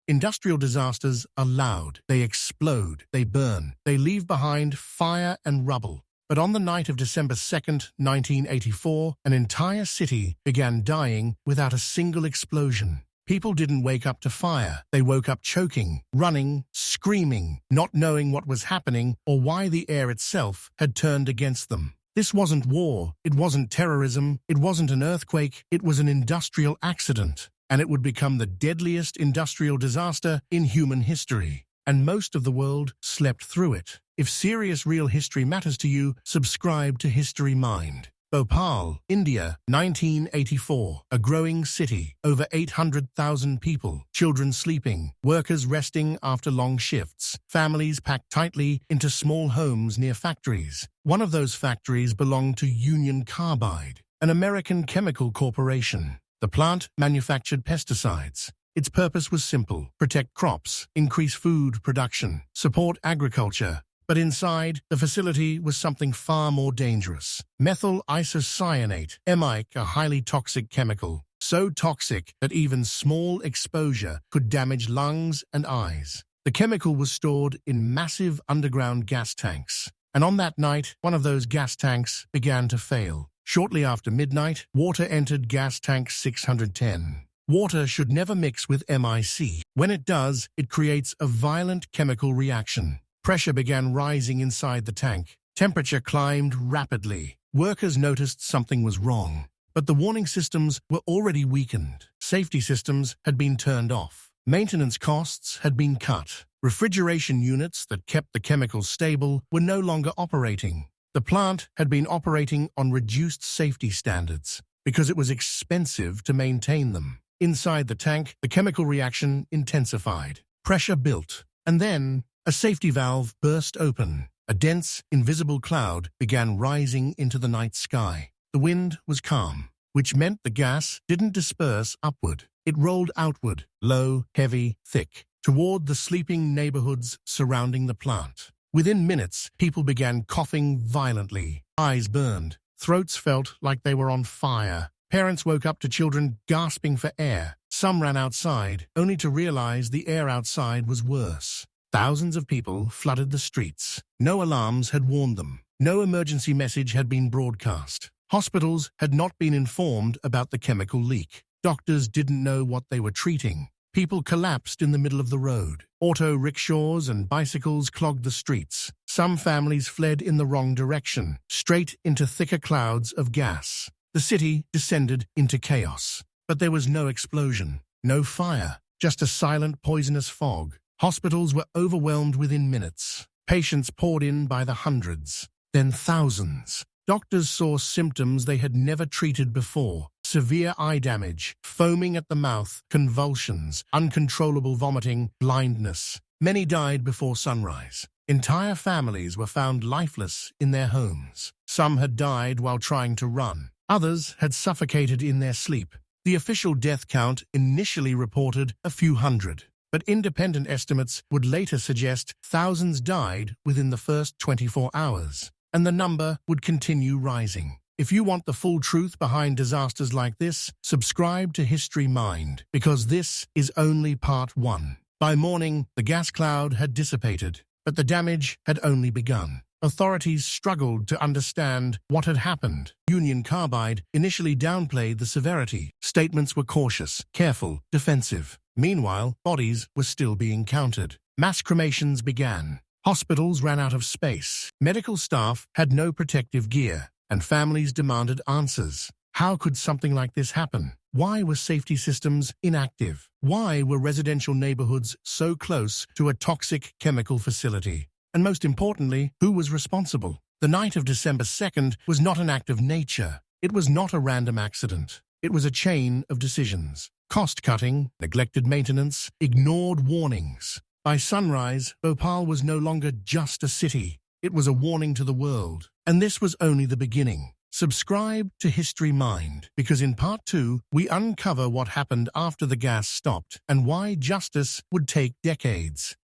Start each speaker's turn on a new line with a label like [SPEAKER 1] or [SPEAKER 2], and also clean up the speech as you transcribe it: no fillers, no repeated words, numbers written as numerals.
[SPEAKER 1] Industrial disasters are loud. They explode, they burn, they leave behind fire and rubble. But on the night of December 2nd, 1984, an entire city began dying without a single explosion. People didn't wake up to fire. They woke up choking, running, screaming, not knowing what was happening or why the air itself had turned against them. This wasn't war. It wasn't terrorism. It wasn't an earthquake. It was an industrial accident. And it would become the deadliest industrial disaster in human history. And most of the world slept through it. If serious real history matters to you, subscribe to HistoryMind. Bhopal, India, 1984. A growing city, over 800,000 people, children sleeping, workers resting after long shifts, families packed tightly into small homes near factories. One of those factories belonged to Union Carbide, an American chemical corporation. The plant manufactured pesticides. Its purpose was simple: protect crops, increase food production, support agriculture. But inside, the facility was something far more dangerous. Methyl isocyanate, MIC, a highly toxic chemical. So toxic that even small exposure could damage lungs and eyes. The chemical was stored in massive underground gas tanks. And on that night, one of those gas tanks began to fail. Shortly after midnight, water entered gas tank 610. Water should never mix with MIC. When it does, it creates a violent chemical reaction. Pressure began rising inside the tank. Temperature climbed rapidly. Workers noticed something was wrong. But the warning systems were already weakened. Safety systems had been turned off. Maintenance costs had been cut. Refrigeration units that kept the chemicals stable were no longer operating. The plant had been operating on reduced safety standards because it was expensive to maintain them. Inside the tank, the chemical reaction intensified. Pressure built. And then a safety valve burst open. A dense, invisible cloud began rising into the night sky. The wind was calm, which meant the gas didn't disperse upward. It rolled outward, low, heavy, thick, toward the sleeping neighborhoods surrounding the plant. Within minutes, people began coughing violently. Eyes burned. Throats felt like they were on fire. Parents woke up to children gasping for air. Some ran outside, only to realize the air outside was worse. Thousands of people flooded the streets. No alarms had warned them. No emergency message had been broadcast. Hospitals had not been informed about the chemical leak. Doctors didn't know what they were treating. People collapsed in the middle of the road. Auto rickshaws and bicycles clogged the streets. Some families fled in the wrong direction, straight into thicker clouds of gas. The city descended into chaos. But there was no explosion, no fire, just a silent, poisonous fog. Hospitals were overwhelmed within minutes. Patients poured in by the hundreds, then thousands. Doctors saw symptoms they had never treated before: severe eye damage, foaming at the mouth, convulsions, uncontrollable vomiting, blindness. Many died before sunrise. Entire families were found lifeless in their homes. Some had died while trying to run. Others had suffocated in their sleep. The official death count initially reported a few hundred, but independent estimates would later suggest thousands died within the first 24 hours. And the number would continue rising. If you want the full truth behind disasters like this, subscribe to HistoryMind, because this is only part 1. By morning, the gas cloud had dissipated, but the damage had only begun. Authorities struggled to understand what had happened. Union Carbide initially downplayed the severity. Statements were cautious, careful, defensive. Meanwhile, bodies were still being counted. Mass cremations began. Hospitals ran out of space. Medical staff had no protective gear, and families demanded answers. How could something like this happen? Why were safety systems inactive? Why were residential neighborhoods so close to a toxic chemical facility? And most importantly, who was responsible? The night of December 2nd was not an act of nature. It was not a random accident. It was a chain of decisions. Cost-cutting, neglected maintenance, ignored warnings. By sunrise, Bhopal was no longer just a city. It was a warning to the world. And this was only the beginning. Subscribe to HistoryMind, because in part 2, we uncover what happened after the gas stopped and why justice would take decades.